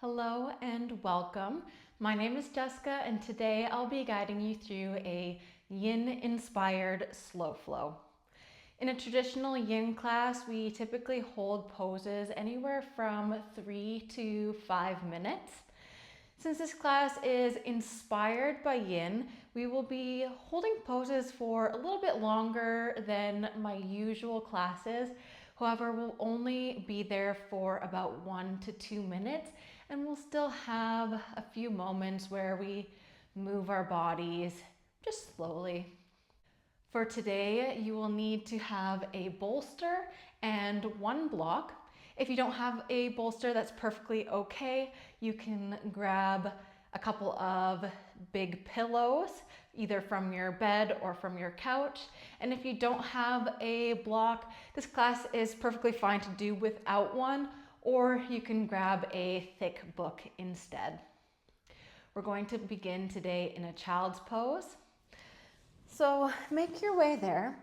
Hello and welcome. My name is Jessica and today I'll be guiding you through a yin-inspired slow flow. In a traditional yin class, we typically hold poses anywhere from 3 to 5 minutes. Since this class is inspired by yin, we will be holding poses for a little bit longer than my usual classes. However, we'll only be there for about 1 to 2 minutes, and we'll still have a few moments where we move our bodies just slowly. For today, you will need to have a bolster and one block. If you don't have a bolster, that's perfectly okay. You can grab a couple of big pillows, either from your bed or from your couch. And if you don't have a block, this class is perfectly fine to do without one, or you can grab a thick book instead. We're going to begin today in a child's pose. So make your way there,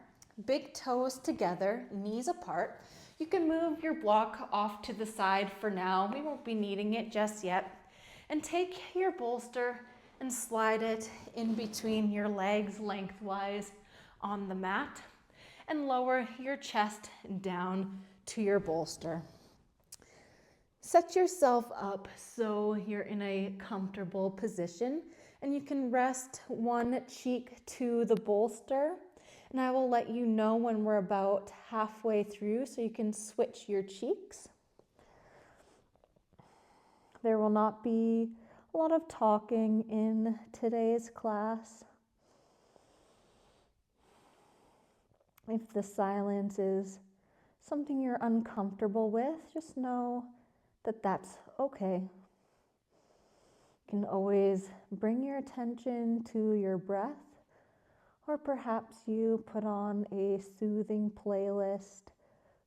big toes together, knees apart. You can move your block off to the side for now. We won't be needing it just yet. And take your bolster and slide it in between your legs lengthwise on the mat and lower your chest down to your bolster. Set yourself up so you're in a comfortable position and you can rest one cheek to the bolster, and I will let you know when we're about halfway through so you can switch your cheeks. There will not be a lot of talking in today's class. If the silence is something you're uncomfortable with, just know that that's okay. You can always bring your attention to your breath, or perhaps you put on a soothing playlist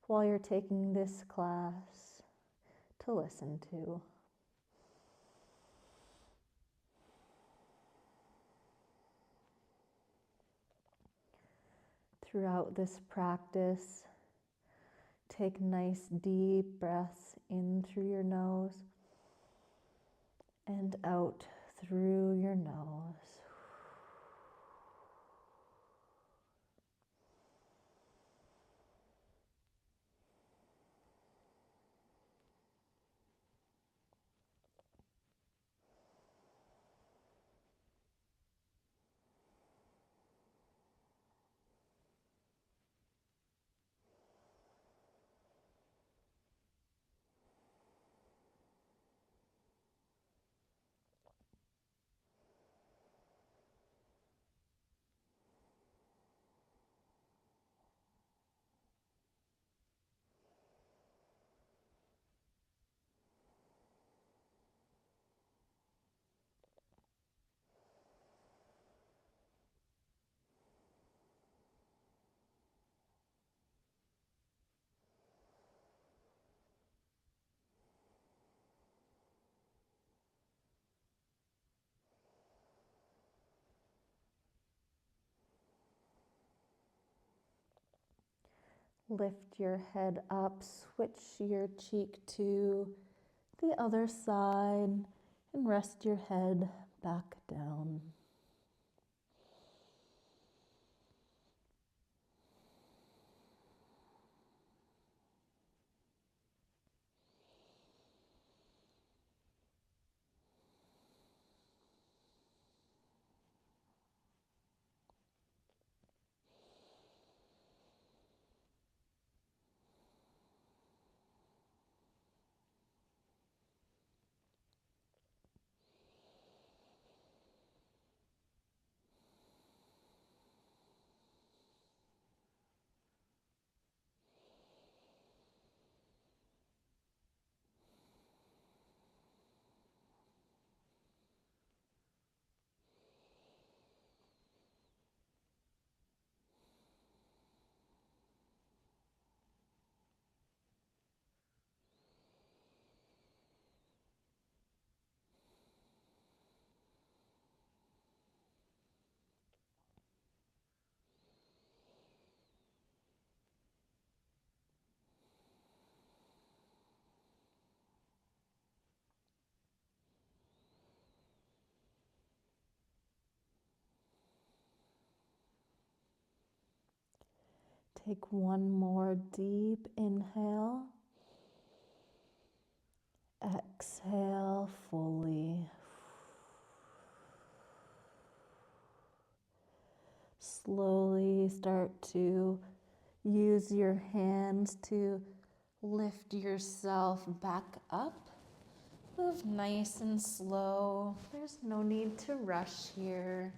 while you're taking this class to listen to. Throughout this practice, take nice deep breaths in through your nose and out through your nose. Lift your head up, switch your cheek to the other side, and rest your head back down. Take one more deep inhale. Exhale fully. Slowly start to use your hands to lift yourself back up. Move nice and slow. There's no need to rush here.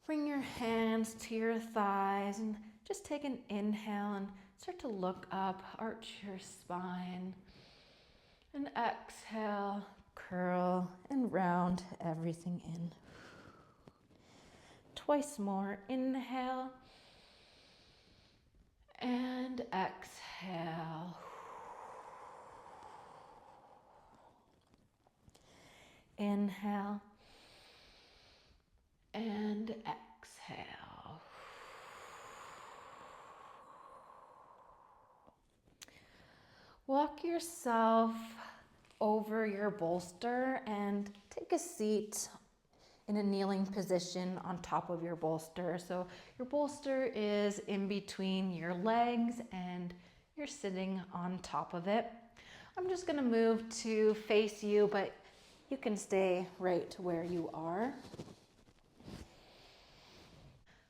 Bring your hands to your thighs and just take an inhale and start to look up, arch your spine. And exhale, curl and round everything in. Twice more, inhale and exhale. Inhale and exhale. Walk yourself over your bolster and take a seat in a kneeling position on top of your bolster. So your bolster is in between your legs and you're sitting on top of it. I'm just gonna move to face you, but you can stay right where you are.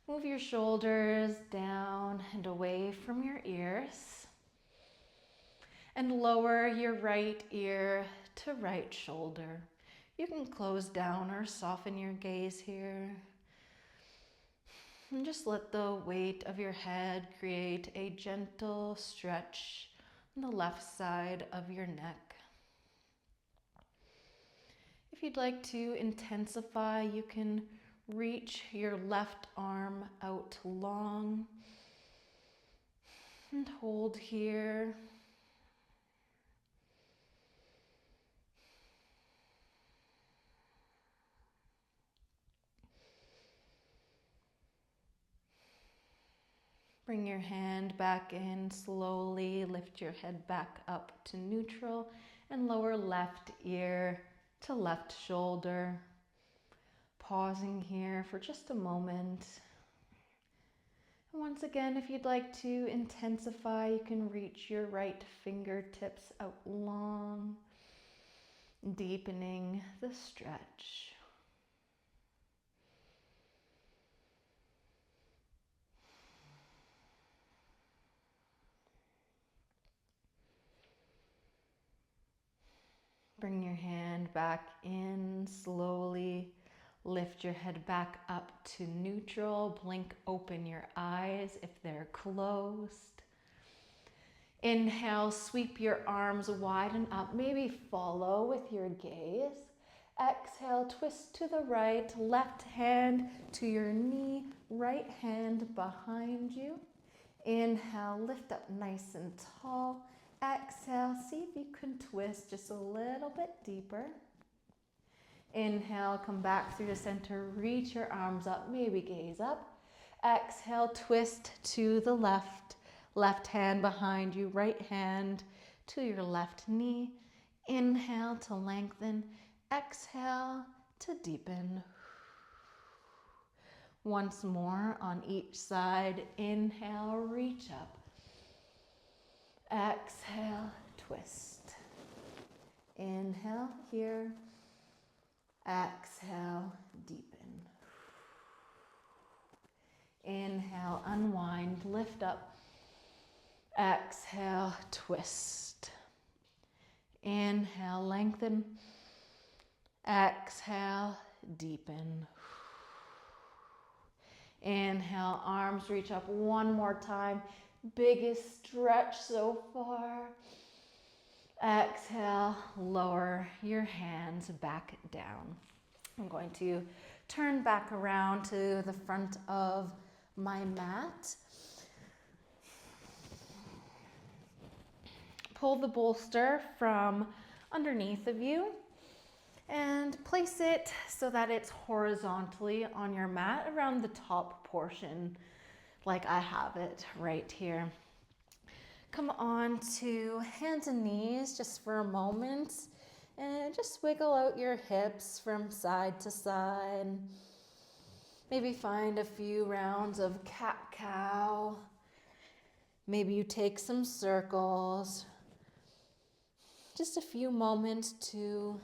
Move your shoulders down and away from your ears. And lower your right ear to right shoulder. You can close down or soften your gaze here. And just let the weight of your head create a gentle stretch on the left side of your neck. If you'd like to intensify, you can reach your left arm out long and hold here. Bring your hand back in slowly, lift your head back up to neutral and lower left ear to left shoulder. Pausing here for just a moment. And once again, if you'd like to intensify, you can reach your right fingertips out long, deepening the stretch. Bring your hand back in slowly. Lift your head back up to neutral. Blink open your eyes if they're closed. Inhale, sweep your arms wide and up. Maybe follow with your gaze. Exhale, twist to the right. Left hand to your knee. Right hand behind you. Inhale, lift up nice and tall. Exhale, see if you can twist just a little bit deeper. Inhale, come back through the center, reach your arms up, maybe gaze up. Exhale, twist to the left. Left hand behind you, right hand to your left knee. Inhale to lengthen. Exhale to deepen. Once more on each side. Inhale, reach up. Exhale, twist. Inhale here. Exhale, deepen. Inhale, unwind, lift up. Exhale, twist. Inhale, lengthen. Exhale, deepen. Inhale, arms reach up one more time. Biggest stretch so far. Exhale, lower your hands back down. I'm going to turn back around to the front of my mat. Pull the bolster from underneath of you and place it so that it's horizontally on your mat around the top portion, like I have it right here. Come on to hands and knees just for a moment and just wiggle out your hips from side to side. Maybe find a few rounds of cat-cow Maybe you take some circles, just a few moments to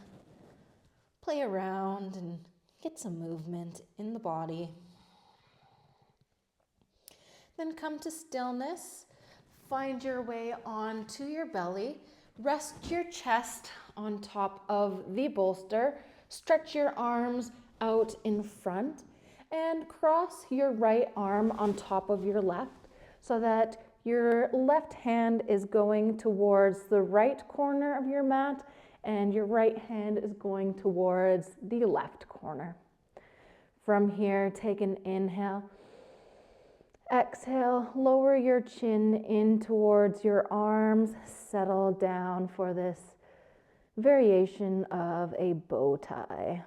play around and get some movement in the body. Then come to stillness. Find your way onto your belly. Rest your chest on top of the bolster. Stretch your arms out in front and cross your right arm on top of your left so that your left hand is going towards the right corner of your mat and your right hand is going towards the left corner. From here, take an inhale. Exhale, lower your chin in towards your arms. Settle down for this variation of a bow tie.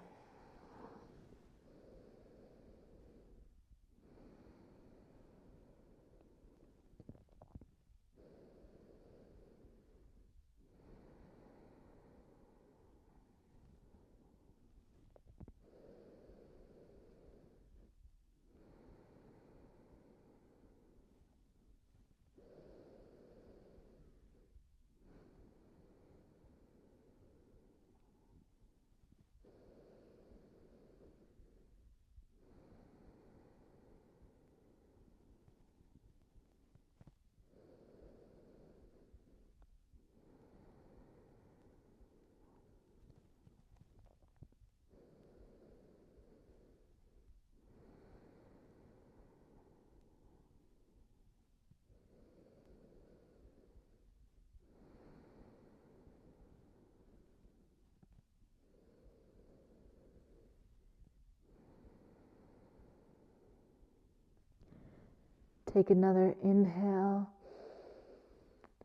Take another inhale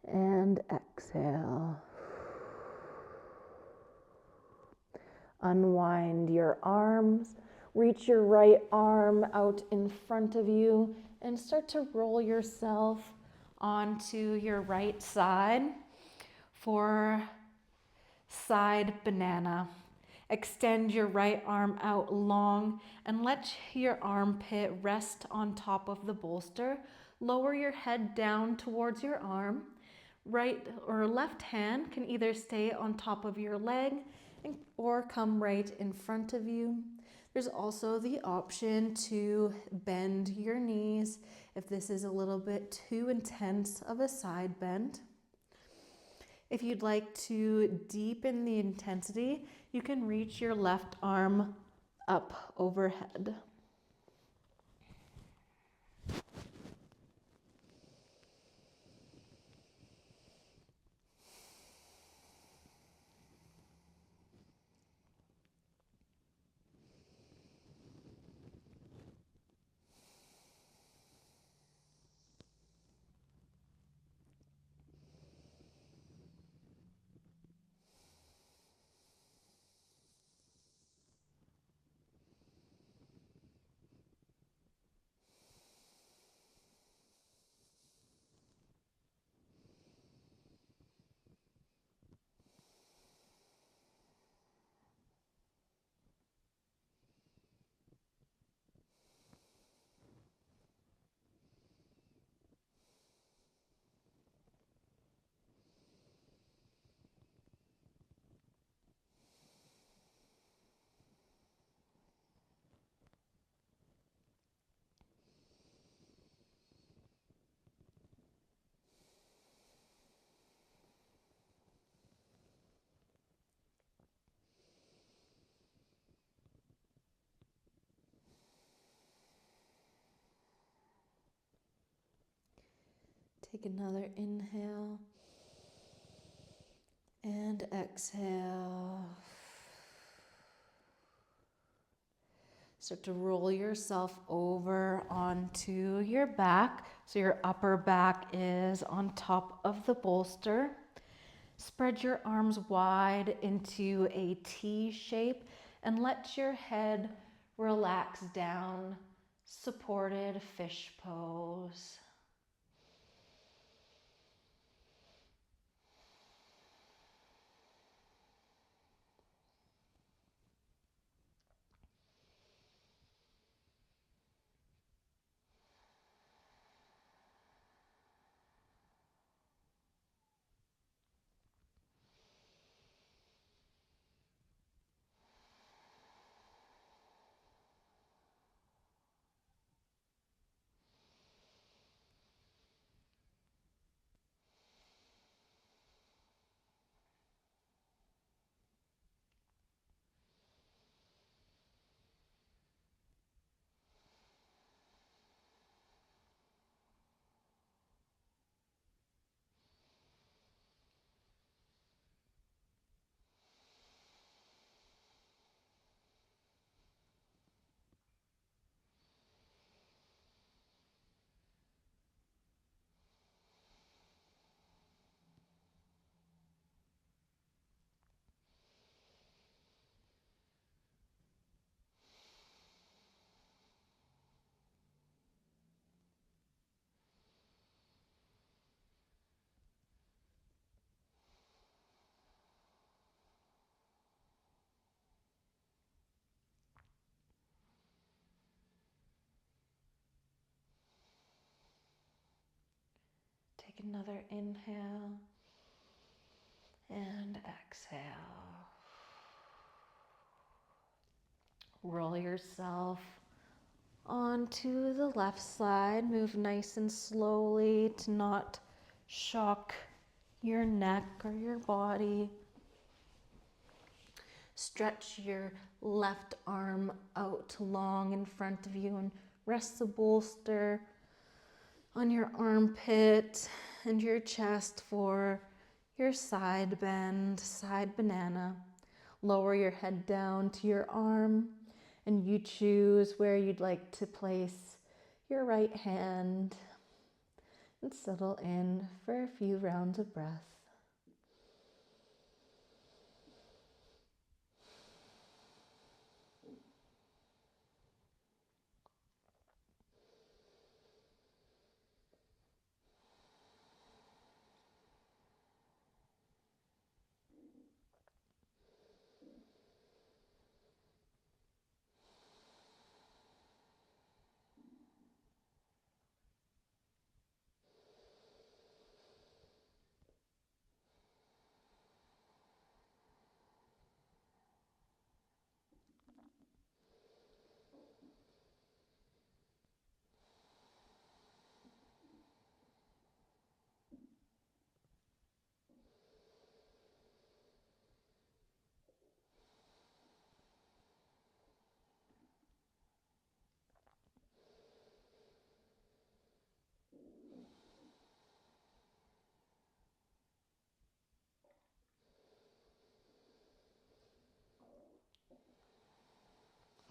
and exhale. Unwind your arms. Reach your right arm out in front of you and start to roll yourself onto your right side for side banana. Extend your right arm out long and let your armpit rest on top of the bolster. Lower your head down towards your arm. Right or left hand can either stay on top of your leg or come right in front of you. There's also the option to bend your knees if this is a little bit too intense of a side bend. If you'd like to deepen the intensity, you can reach your left arm up overhead. Take another inhale and exhale. Start to roll yourself over onto your back so your upper back is on top of the bolster. Spread your arms wide into a T shape and let your head relax down, supported fish pose. another inhale and exhale. Roll yourself onto the left side. Move nice and slowly to not shock your neck or your body. Stretch your left arm out long in front of you and rest the bolster on your armpit and your chest for your side bend, side banana. Lower your head down to your arm and you choose where you'd like to place your right hand and settle in for a few rounds of breath.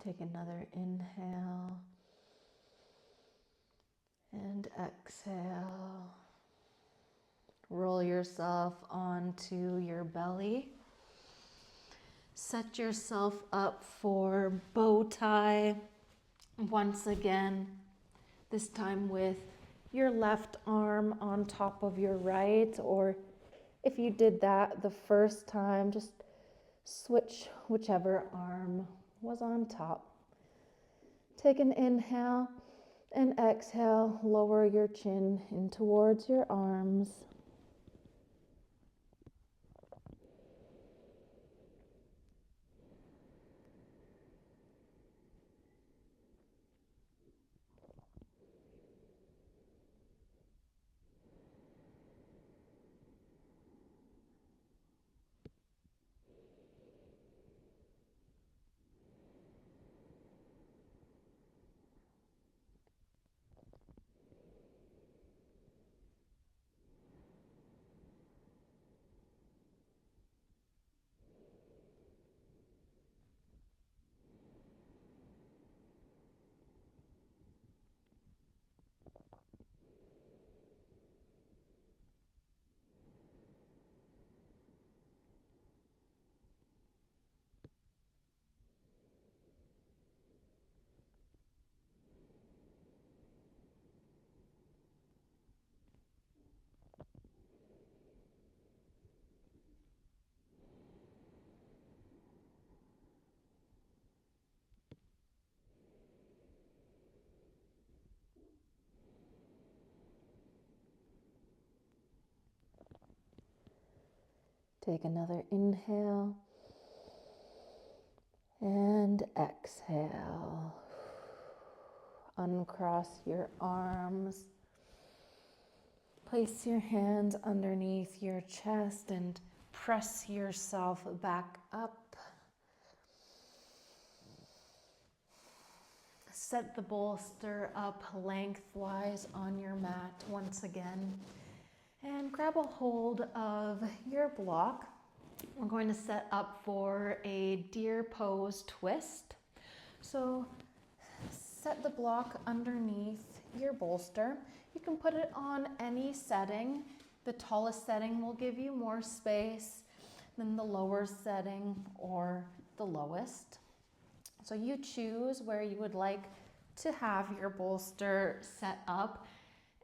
Take another inhale and exhale. Roll yourself onto your belly. Set yourself up for bow tie once again, this time with your left arm on top of your right, or if you did that the first time, just switch whichever arm was on top. Take an inhale and exhale, lower your chin in towards your arms. Take another inhale and exhale. Uncross your arms. Place your hands underneath your chest and press yourself back up. Set the bolster up lengthwise on your mat once again. And grab a hold of your block. We're going to set up for a deer pose twist. So set the block underneath your bolster. You can put it on any setting. The tallest setting will give you more space than the lower setting or the lowest. So you choose where you would like to have your bolster set up.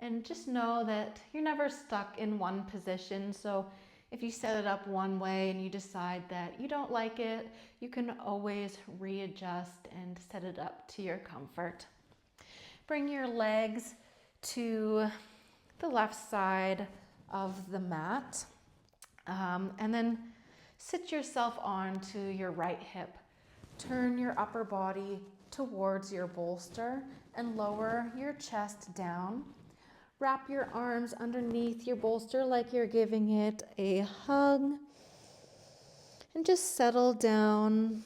And just know that you're never stuck in one position. So if you set it up one way and you decide that you don't like it, you can always readjust and set it up to your comfort. Bring your legs to the left side of the mat. And then sit yourself onto your right hip. Turn your upper body towards your bolster and lower your chest down. Wrap your arms underneath your bolster like you're giving it a hug. And just settle down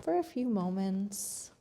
for a few moments.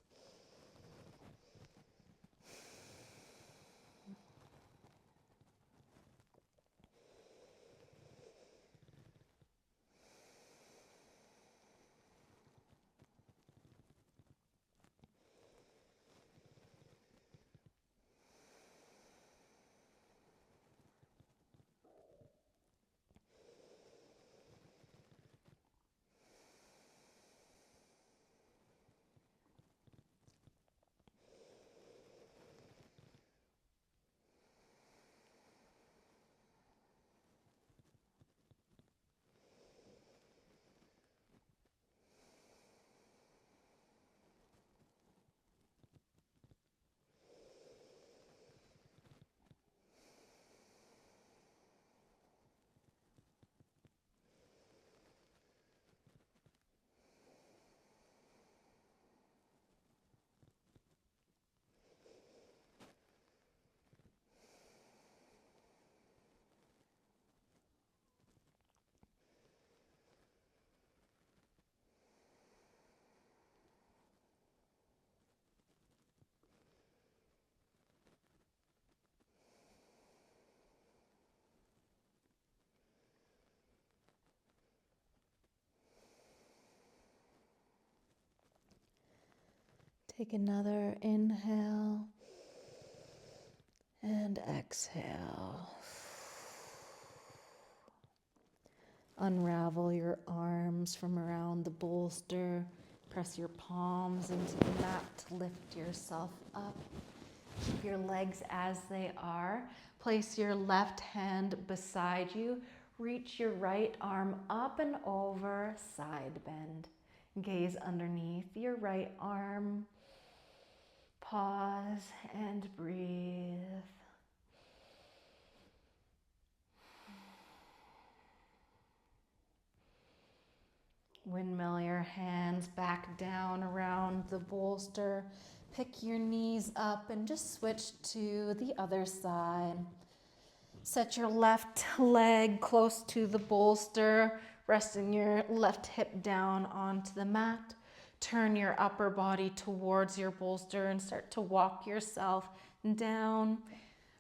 Take another inhale and exhale. Unravel your arms from around the bolster. Press your palms into the mat to lift yourself up. Keep your legs as they are. Place your left hand beside you. Reach your right arm up and over, side bend. Gaze underneath your right arm. Pause and breathe. Windmill your hands back down around the bolster. Pick your knees up and just switch to the other side. Set your left leg close to the bolster, resting your left hip down onto the mat. Turn your upper body towards your bolster and start to walk yourself down,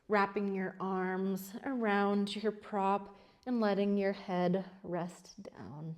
wrapping your arms around your prop and letting your head rest down.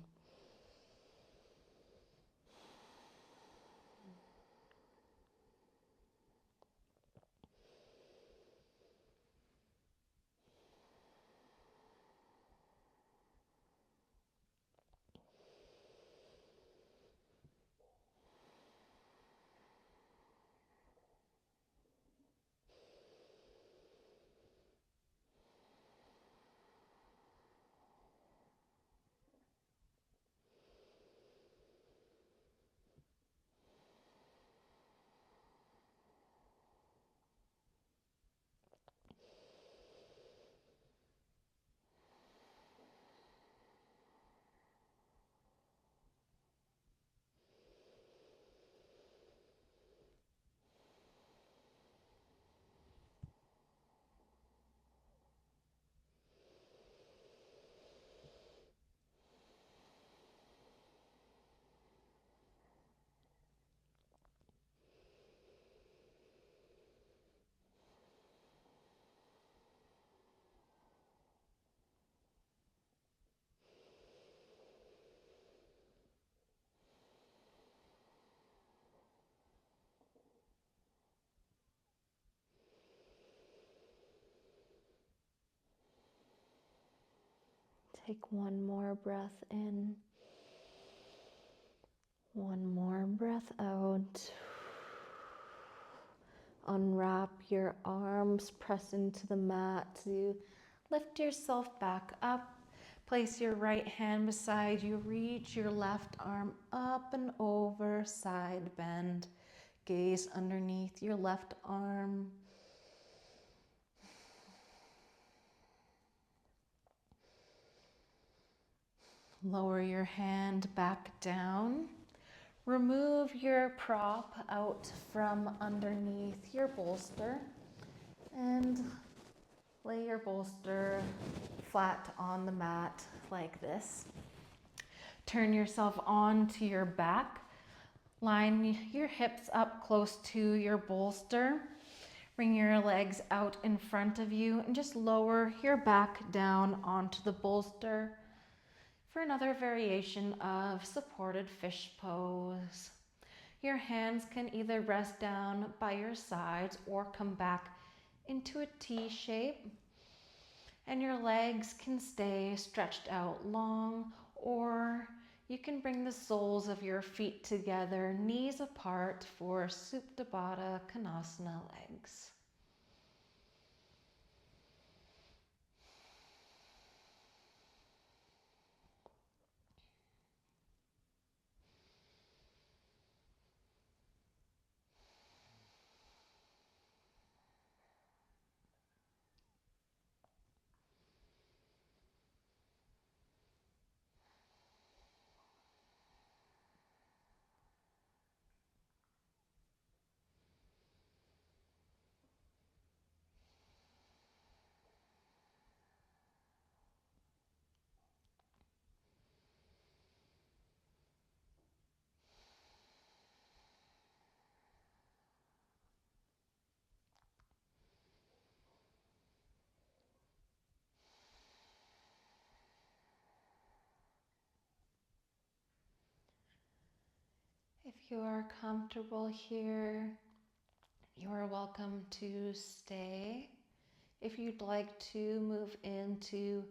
Take one more breath in, one more breath out. Unwrap your arms, press into the mat to lift yourself back up. Place your right hand beside you, reach your left arm up and over, side bend. Gaze underneath your left arm. Lower your hand back down. Remove your prop out from underneath your bolster and lay your bolster flat on the mat like this. Turn yourself onto your back. Line your hips up close to your bolster. Bring your legs out in front of you and just lower your back down onto the bolster for another variation of supported fish pose. Your hands can either rest down by your sides or come back into a T shape. And your legs can stay stretched out long, or you can bring the soles of your feet together, knees apart for Supta Baddha Konasana legs. If you are comfortable here, you are welcome to stay. If you'd like to move into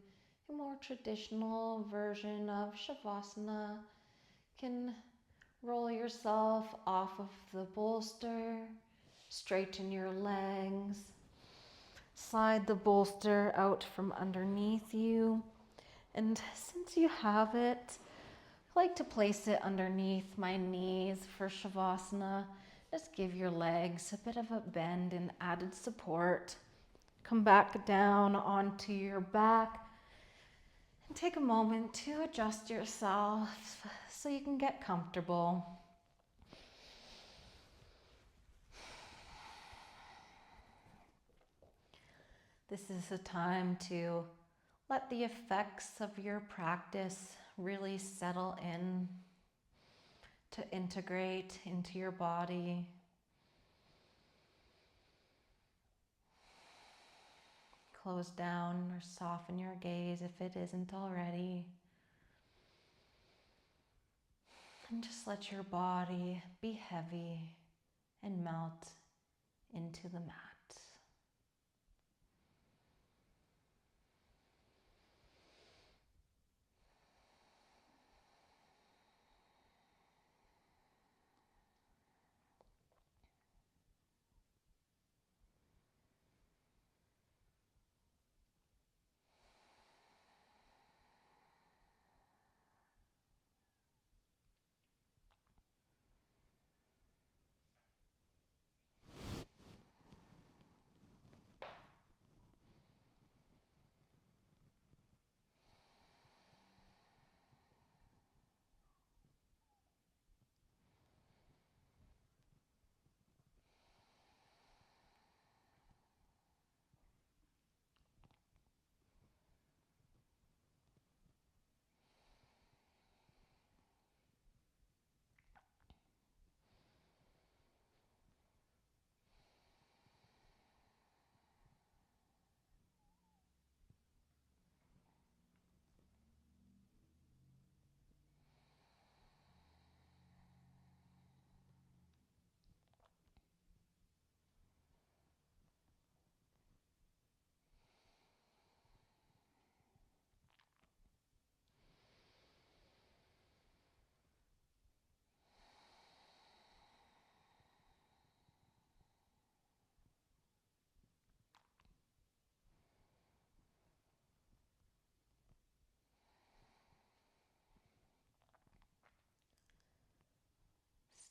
a more traditional version of Shavasana, you can roll yourself off of the bolster, straighten your legs, slide the bolster out from underneath you, and since you have it, I like to place it underneath my knees for Shavasana. Just give your legs a bit of a bend and added support. Come back down onto your back and take a moment to adjust yourself so you can get comfortable. This is a time to let the effects of your practice really settle in, to integrate into your body. Close down or soften your gaze if it isn't already. And just let your body be heavy and melt into the mat.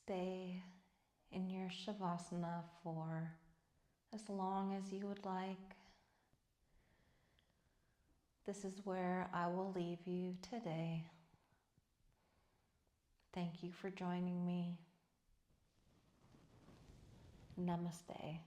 Stay in your Shavasana for as long as you would like. This is where I will leave you today. Thank you for joining me. Namaste.